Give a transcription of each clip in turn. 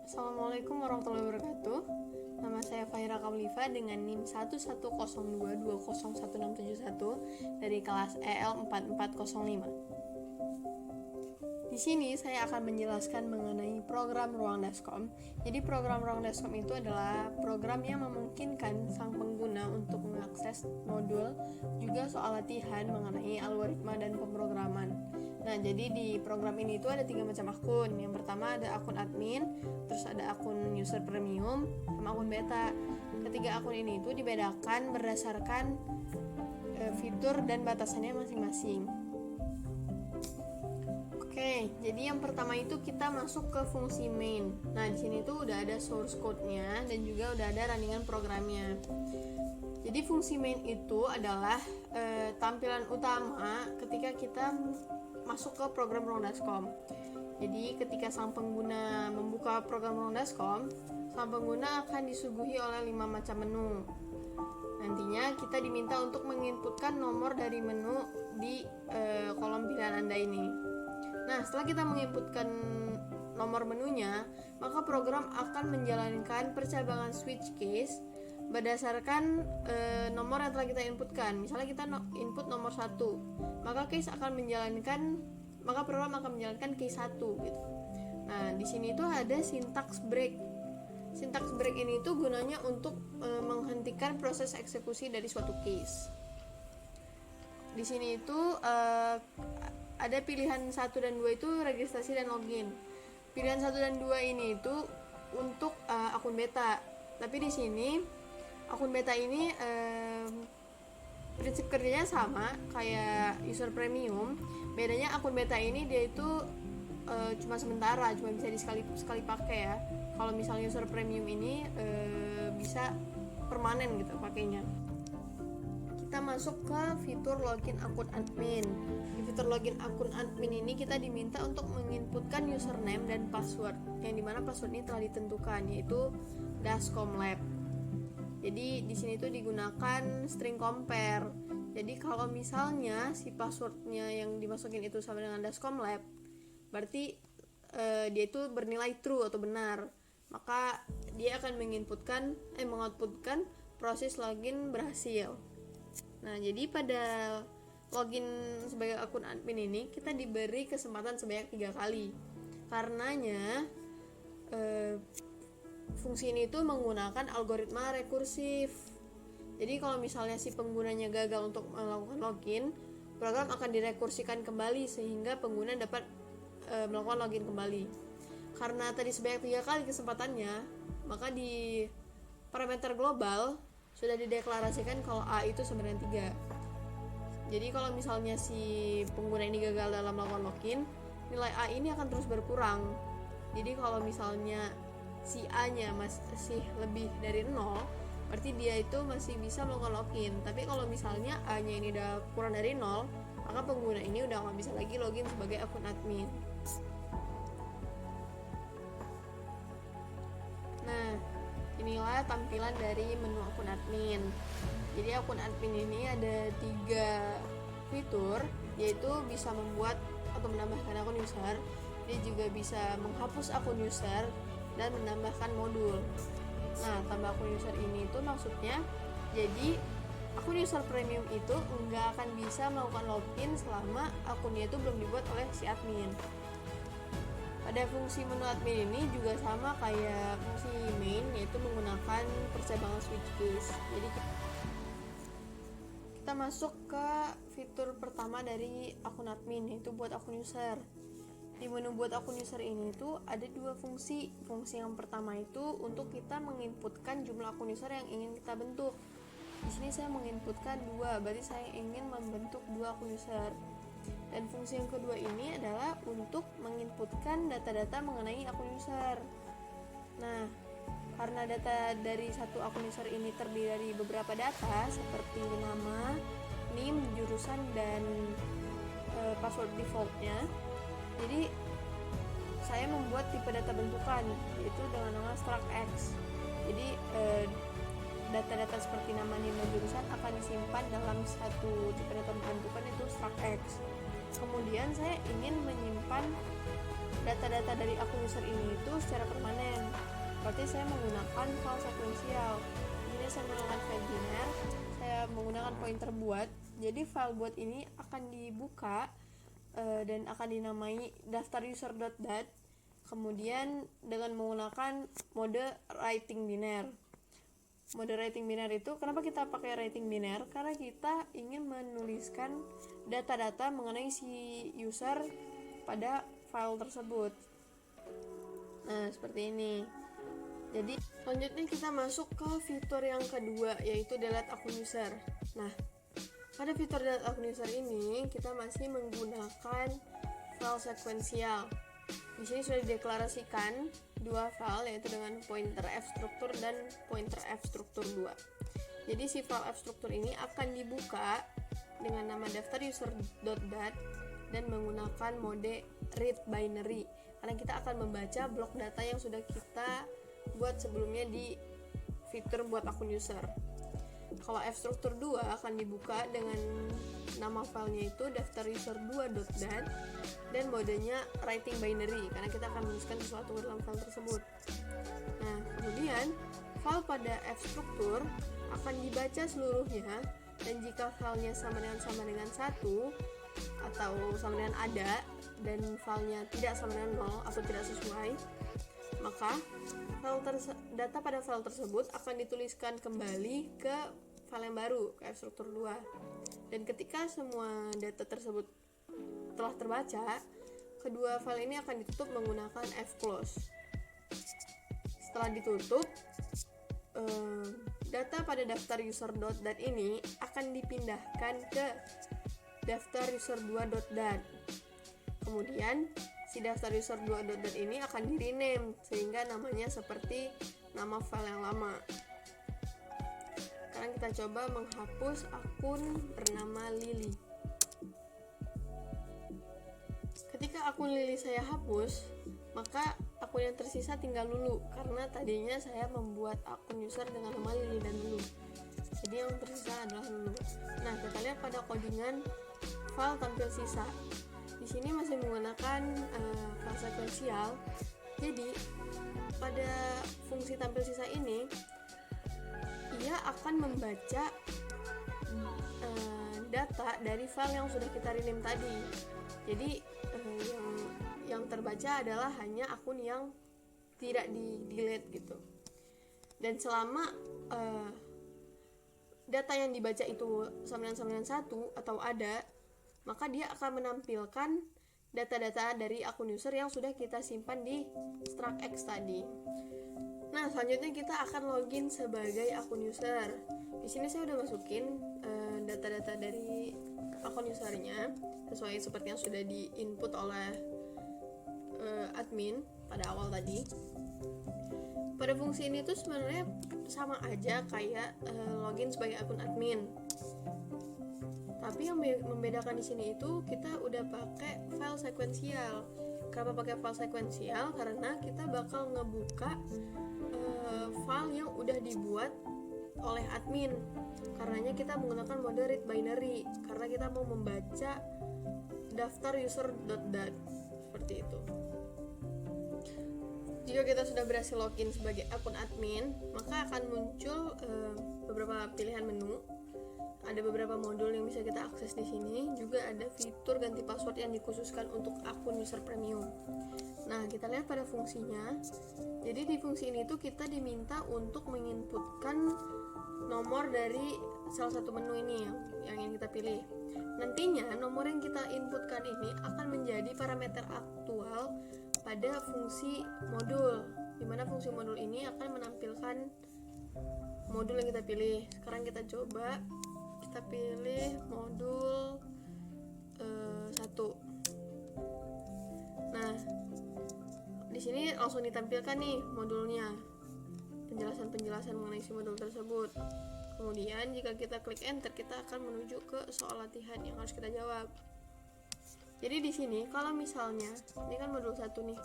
Assalamualaikum warahmatullahi wabarakatuh. Nama saya Fahira Kaulifa dengan NIM 11022201671 dari kelas EL 4405. Di sini saya akan menjelaskan mengenai program Ruang Daskom. Jadi program Ruang Daskom itu adalah program yang memungkinkan sang pengguna untuk mengakses modul, juga soal latihan mengenai algoritma dan pemrograman. Nah, jadi di program ini itu ada 3 macam akun. Yang pertama ada akun admin, terus ada akun user premium, sama akun beta. Ketiga akun ini itu dibedakan berdasarkan fitur dan batasannya masing-masing. Oke, jadi yang pertama itu kita masuk ke fungsi main. Nah, di sini tuh udah ada source code-nya dan juga udah ada runningan programnya. Jadi fungsi main itu adalah tampilan utama ketika kita masuk ke program Ruang Daskom. Jadi ketika sang pengguna membuka program Ruang Daskom, sang pengguna akan disuguhi oleh 5 macam menu. Nantinya kita diminta untuk menginputkan nomor dari menu di kolom pilihan Anda ini. Nah, setelah kita menginputkan nomor menunya, maka program akan menjalankan percabangan switch case berdasarkan nomor yang telah kita inputkan. Misalnya kita input nomor 1, maka program akan menjalankan case 1 gitu. Nah, di sini tuh ada syntax break. Syntax break ini tuh gunanya untuk menghentikan proses eksekusi dari suatu case. Di sini itu ada pilihan 1 dan 2 itu registrasi dan login. Pilihan 1 dan 2 ini itu untuk akun beta. Tapi di sini akun beta ini prinsip kerjanya sama kayak user premium. Bedanya akun beta ini dia itu cuma sementara, cuma bisa sekali pakai ya. Kalau misalnya user premium ini bisa permanen gitu pakainya. Kita masuk ke fitur login akun admin. Di fitur login akun admin ini kita diminta untuk menginputkan username dan password, yang dimana password ini telah ditentukan, yaitu Daskom Lab. Jadi di sini tuh digunakan string compare. Jadi kalau misalnya si passwordnya yang dimasukin itu sama dengan Daskom Lab, berarti dia itu bernilai true atau benar. Maka dia akan mengoutputkan proses login berhasil. Nah, jadi pada login sebagai akun admin ini kita diberi kesempatan sebanyak 3 kali. Karenanya fungsi ini tuh menggunakan algoritma rekursif. Jadi kalau misalnya si penggunanya gagal untuk melakukan login, program akan direkursikan kembali sehingga pengguna dapat melakukan login kembali. Karena tadi sebanyak 3 kali kesempatannya, maka di parameter global sudah dideklarasikan kalau A itu sebenarnya 3. Jadi kalau misalnya si pengguna ini gagal dalam melakukan login, nilai A ini akan terus berkurang. Jadi kalau misalnya si A-nya masih lebih dari 0, berarti dia itu masih bisa melakukan login. Tapi kalau misalnya A-nya ini udah kurang dari 0, maka pengguna ini udah nggak bisa lagi login sebagai akun admin. Nah, inilah tampilan dari menu akun admin. Jadi akun admin ini ada 3 fitur, yaitu bisa membuat atau menambahkan akun user. Dia juga bisa menghapus akun user dan menambahkan modul. Nah, tambah akun user ini itu maksudnya, jadi akun user premium itu nggak akan bisa melakukan login selama akunnya itu belum dibuat oleh si admin. Pada fungsi menu admin ini juga sama kayak fungsi main, yaitu menggunakan percabangan switch case. Jadi kita masuk ke fitur pertama dari akun admin, yaitu buat akun user. Di menu buat akun user ini tuh ada 2 fungsi. Fungsi yang pertama itu untuk kita menginputkan jumlah akun user yang ingin kita bentuk. Di sini saya menginputkan 2, berarti saya ingin membentuk 2 akun user. Dan fungsi yang kedua ini adalah untuk menginputkan data-data mengenai akun user. Nah, karena data dari satu akun user ini terdiri dari beberapa data seperti nama, NIM, jurusan, dan password defaultnya. Jadi saya membuat tipe data bentukan, yaitu dengan nama struct X. Jadi data-data seperti nama, NIM, dan jurusan akan disimpan dalam satu tipe data bentukan, itu struct X. Kemudian saya ingin menyimpan data-data dari akun user ini itu secara permanen. berarti saya menggunakan file sekuensial. Ini saya menggunakan file biner, saya menggunakan pointer buat. Jadi file buat ini akan dibuka dan akan dinamai daftar user.dat, kemudian dengan menggunakan mode writing biner. Mode writing biner itu, kenapa kita pakai writing biner? Karena kita ingin menuliskan data-data mengenai si user pada file tersebut. Nah, seperti ini. Jadi, selanjutnya kita masuk ke fitur yang kedua, yaitu delete akun user. Nah, pada fitur delete akun user ini, kita masih menggunakan file sekuensial. Di sini sudah dideklarasikan dua file, yaitu dengan pointer fstruktur dan pointer fstruktur 2. Jadi si file fstruktur ini akan dibuka dengan nama daftar user.dat dan menggunakan mode read binary, karena kita akan membaca blok data yang sudah kita buat sebelumnya di fitur buat akun user. Kalau fstruktur 2 akan dibuka dengan nama filenya itu daftar user2.dat dan modenya writing binary, karena kita akan menuliskan sesuatu dalam file tersebut. Nah, kemudian file pada fstruktur akan dibaca seluruhnya, dan jika filenya sama dengan 1 atau sama dengan ada dan filenya tidak sama dengan 0 atau tidak sesuai, maka data pada file tersebut akan dituliskan kembali ke file yang baru, ke fstruktur 2. Dan ketika semua data tersebut telah terbaca, kedua file ini akan ditutup menggunakan fclose. Setelah ditutup, data pada daftar user.dat ini akan dipindahkan ke daftar user2.dat. Kemudian si daftar user2.dat ini akan di-rename sehingga namanya seperti nama file yang lama. Sekarang kita coba menghapus akun bernama Lily. Ketika akun Lily saya hapus, maka akun yang tersisa tinggal Lulu, karena tadinya saya membuat akun user dengan nama Lily dan Lulu. Jadi yang tersisa adalah Lulu. Nah, kita lihat pada codingan file tampil sisa. Di sini masih menggunakan file sekuensial. Jadi pada fungsi tampil sisa ini, ia akan membaca data dari file yang sudah kita rename tadi. Jadi yang terbaca adalah hanya akun yang tidak di-delete gitu. Dan selama data yang dibaca itu sama dengan 1 atau ada, maka dia akan menampilkan data-data dari akun user yang sudah kita simpan di struct X tadi. Nah, selanjutnya kita akan login sebagai akun user. Di sini saya udah masukin data-data dari akun usernya sesuai seperti yang sudah di-input oleh admin pada awal tadi. Pada fungsi ini tuh sebenarnya sama aja kayak login sebagai akun admin. Tapi yang membedakan di sini itu kita udah pakai file sekuensial. Kenapa pakai file sekuensial? Karena kita bakal ngebuka file yang udah dibuat oleh admin. Karenanya kita menggunakan mode read binary karena kita mau membaca daftar user.dat seperti itu. Jika kita sudah berhasil login sebagai akun admin, maka akan muncul beberapa pilihan menu. Ada beberapa modul yang bisa kita akses di sini. Juga ada fitur ganti password yang dikhususkan untuk akun user premium. Nah, kita lihat pada fungsinya. Jadi di fungsi ini tuh kita diminta untuk menginputkan nomor dari salah satu menu ini yang ingin kita pilih. Nantinya nomor yang kita inputkan ini akan menjadi parameter aktual pada fungsi modul, di mana fungsi modul ini akan menampilkan modul yang kita pilih. Sekarang kita coba, kita pilih modul 1. Nah, di sini langsung ditampilkan nih modulnya, penjelasan mengenai si modul tersebut. Kemudian jika kita klik enter, kita akan menuju ke soal latihan yang harus kita jawab. Jadi di sini kalau misalnya ini kan modul 1 nih,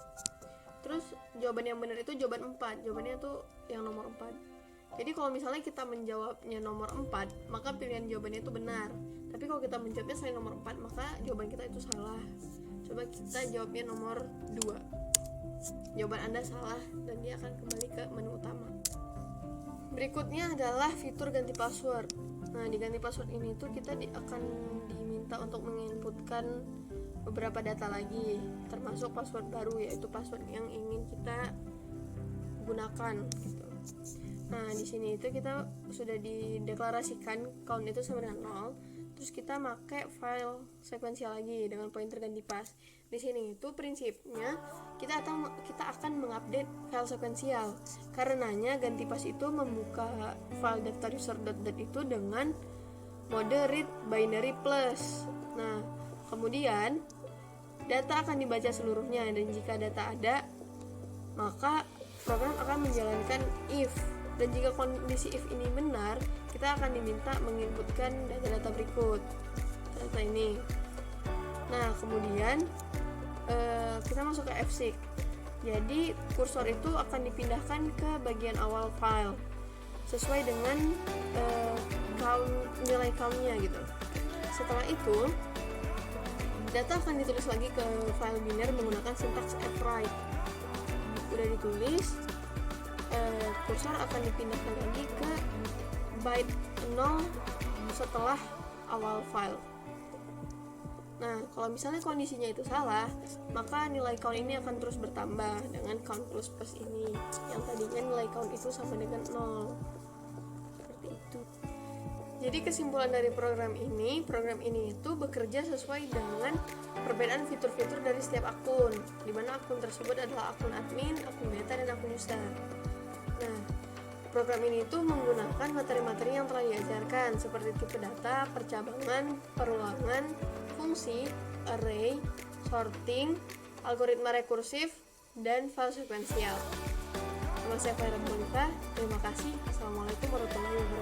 terus jawaban yang benar itu jawaban 4, jawabannya tuh yang nomor 4. Jadi kalau misalnya kita menjawabnya nomor 4, maka pilihan jawabannya itu benar. Tapi kalau kita menjawabnya selain nomor 4, maka jawaban kita itu salah. Coba kita jawabnya nomor 2. jawaban Anda salah dan dia akan kembali ke menu utama. Berikutnya adalah fitur ganti password. Nah, di ganti password ini tuh kita akan diminta untuk menginputkan beberapa data lagi, termasuk password baru, yaitu password yang ingin kita gunakan gitu. Nah, di sini itu kita sudah dideklarasikan count itu sama dengan 0. Terus kita pakai file sekuensial lagi dengan pointer ganti pas. Di sini itu prinsipnya kita akan mengupdate file sekuensial. Karenanya ganti pas itu membuka file daftar user.dat itu dengan mode read binary plus. Nah, kemudian data akan dibaca seluruhnya, dan jika data ada, maka program akan menjalankan if. Dan jika kondisi if ini benar, kita akan diminta menginputkan data-data berikut, data ini. Nah, kemudian kita masuk ke fseek. Jadi kursor itu akan dipindahkan ke bagian awal file sesuai dengan nilai count-nya gitu. Setelah itu, data akan ditulis lagi ke file biner menggunakan sintaks fwrite. Udah ditulis, kursor akan dipindahkan lagi ke byte 0 setelah awal file. Nah, kalau misalnya kondisinya itu salah, maka nilai count ini akan terus bertambah dengan count plus ini, yang tadinya nilai count itu sama dengan 0. Seperti itu. Jadi kesimpulan dari program ini itu bekerja sesuai dengan perbedaan fitur-fitur dari setiap akun, di mana akun tersebut adalah akun admin, akun beta, dan akun user. Nah, program ini itu menggunakan materi-materi yang telah diajarkan seperti tipe data, percabangan, perulangan, fungsi, array, sorting, algoritma rekursif, dan file sekuensial. Nama saya Fahira Monica. Terima kasih. Assalamualaikum warahmatullahi wabarakatuh.